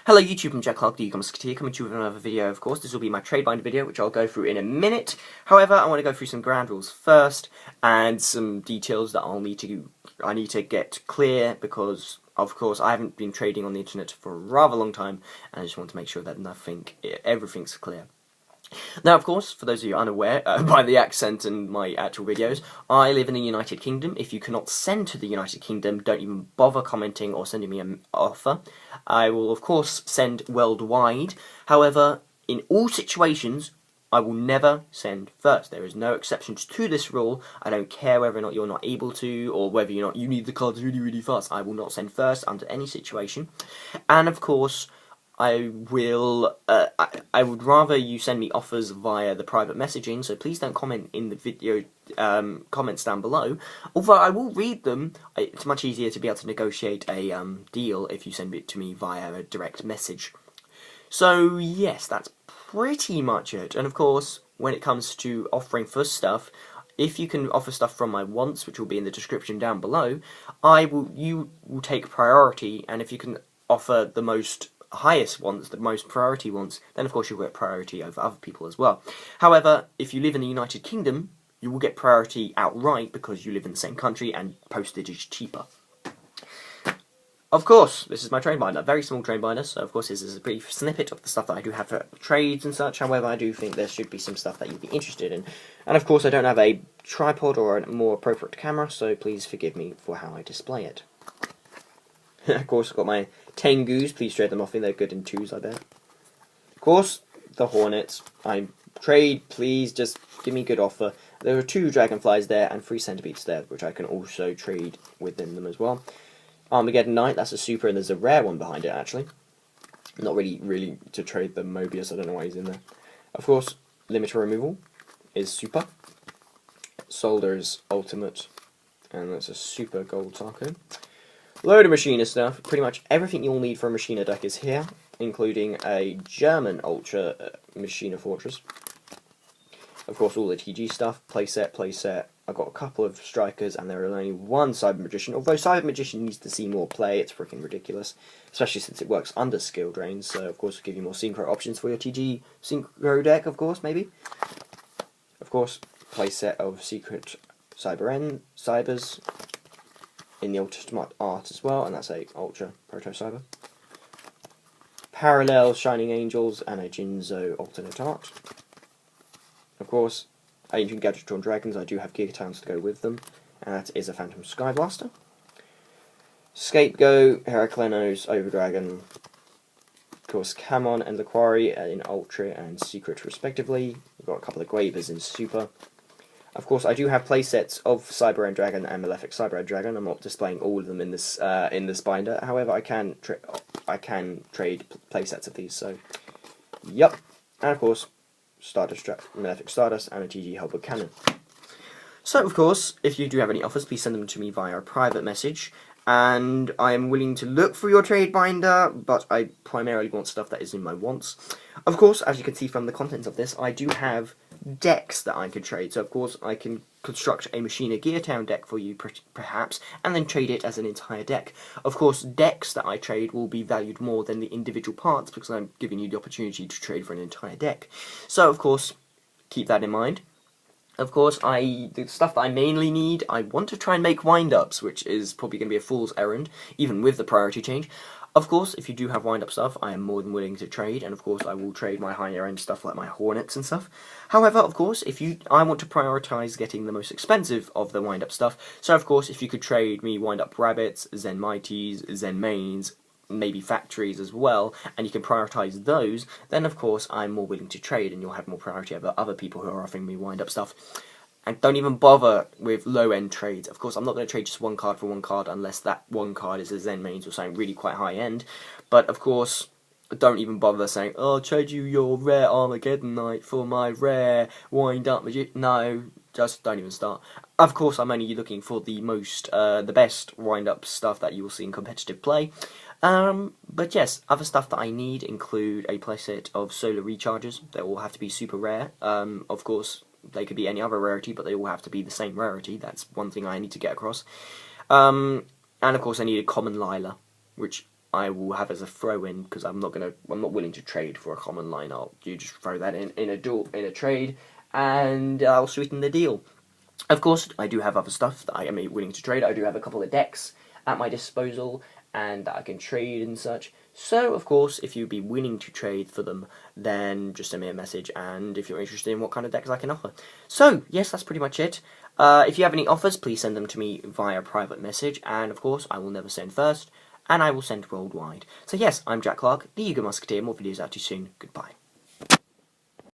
Hello YouTube, I'm Jack Clark, the Musketeer, coming to you with another video, of course. This will be my trade binder video, which I'll go through in a minute. However, I want to go through some ground rules first, and some details that I need to get clear, because, of course, I haven't been trading on the internet for a rather long time, and I just want to make sure that everything's clear. Now, of course, for those of you unaware by the accent and my actual videos, I live in the United Kingdom. If you cannot send to the United Kingdom, don't even bother commenting or sending me an offer. I will, of course, send worldwide. However, in all situations, I will never send first. There is no exceptions to this rule. I don't care whether or not you're not able to, or whether you need the cards really, really fast. I will not send first under any situation. And, of course, I would rather you send me offers via the private messaging, so please don't comment in the video comments down below. Although I will read them, it's much easier to be able to negotiate a deal if you send it to me via a direct message. So yes, that's pretty much it. And of course, when it comes to offering for stuff, if you can offer stuff from my wants, which will be in the description down below, you will take priority, and if you can offer the highest ones, the most priority ones, then of course you'll get priority over other people as well. However, if you live in the United Kingdom, you will get priority outright because you live in the same country and postage is cheaper. Of course, this is my trade binder, very small trade binder, so of course this is a brief snippet of the stuff that I do have for trades and such. However, I do think there should be some stuff that you'd be interested in. And of course I don't have a tripod or a more appropriate camera, so please forgive me for how I display it. Of course, I've got my Tengus. Please trade them off in. They're good in twos, I bet. Of course, the Hornets. I trade, please. Just give me a good offer. There are 2 Dragonflies there and 3 Centipedes there, which I can also trade within them as well. Armageddon Knight. That's a super, and there's a rare one behind it, actually. Not really to trade the Mobius. I don't know why he's in there. Of course, Limiter Removal is super. Solder's Ultimate, and that's a super gold taco. Load of Machina stuff. Pretty much everything you'll need for a Machina deck is here, including a German Ultra Machina Fortress. Of course, all the TG stuff. Playset. I've got a couple of Strikers, and there is only one Cyber Magician. Although Cyber Magician needs to see more play, it's freaking ridiculous. Especially since it works under skill drains, so of course it'll give you more Synchro options for your TG Synchro deck, of course, maybe. Of course, playset of Secret Cybers in the Ultimate Art as well, and that's a Ultra Proto Cyber. Parallel Shining Angels and a Jinzo Alternate Art. Of course, Ancient Gadgetron Dragons. I do have Gigatowns to go with them, and that is a Phantom Sky Blaster. Scapegoat, Heraclenos, Overdragon. Of course, Camon and the Quarry in Ultra and Secret respectively. We've got a couple of Gravers in Super. Of course, I do have playsets of Cyber End Dragon and Malefic Cyber End Dragon. I'm not displaying all of them in this binder. However, I can trade playsets of these. So, yep. And of course, Malefic Stardust and a TG Hellbug Cannon. So, of course, if you do have any offers, please send them to me via a private message. And I am willing to look for your trade binder, but I primarily want stuff that is in my wants. Of course, as you can see from the contents of this, I do have decks that I can trade. So, of course, I can construct a Machina Gear Town deck for you, perhaps, and then trade it as an entire deck. Of course, decks that I trade will be valued more than the individual parts, because I'm giving you the opportunity to trade for an entire deck. So, of course, keep that in mind. Of course, the stuff that I mainly need, I want to try and make wind-ups, which is probably going to be a fool's errand, even with the priority change. Of course, if you do have wind-up stuff, I am more than willing to trade, and of course I will trade my higher-end stuff like my Hornets and stuff. However, of course, I want to prioritise getting the most expensive of the wind-up stuff, so of course, if you could trade me wind-up Rabbits, Zen Mighties, Zen Mains, maybe Factories as well, and you can prioritise those, then of course I'm more willing to trade, and you'll have more priority over other people who are offering me wind-up stuff. And don't even bother with low-end trades. Of course, I'm not going to trade just one card for one card unless that one card is a Zen Mains or something really quite high-end. But, of course, don't even bother saying, oh, I'll trade you your rare Armageddon Knight for my rare wind-up Magician. No, just don't even start. Of course, I'm only looking for the best wind-up stuff that you will see in competitive play. But yes, other stuff that I need include a playset of Solar Recharges. They all have to be super rare. Of course, they could be any other rarity, but they all have to be the same rarity. That's one thing I need to get across. And of course I need a common Lyla, which I will have as a throw-in, because I'm not willing to trade for a common line. You just throw that in a trade, and I'll sweeten the deal. Of course, I do have other stuff that I am willing to trade. I do have a couple of decks at my disposal, and that I can trade and such. So, of course, if you'd be willing to trade for them, then just send me a message, and if you're interested in what kind of decks I can offer. So, yes, that's pretty much it. If you have any offers, please send them to me via private message, and of course, I will never send first, and I will send worldwide. So yes, I'm Jack Clark, the Eager Musketeer. More videos out to you soon. Goodbye.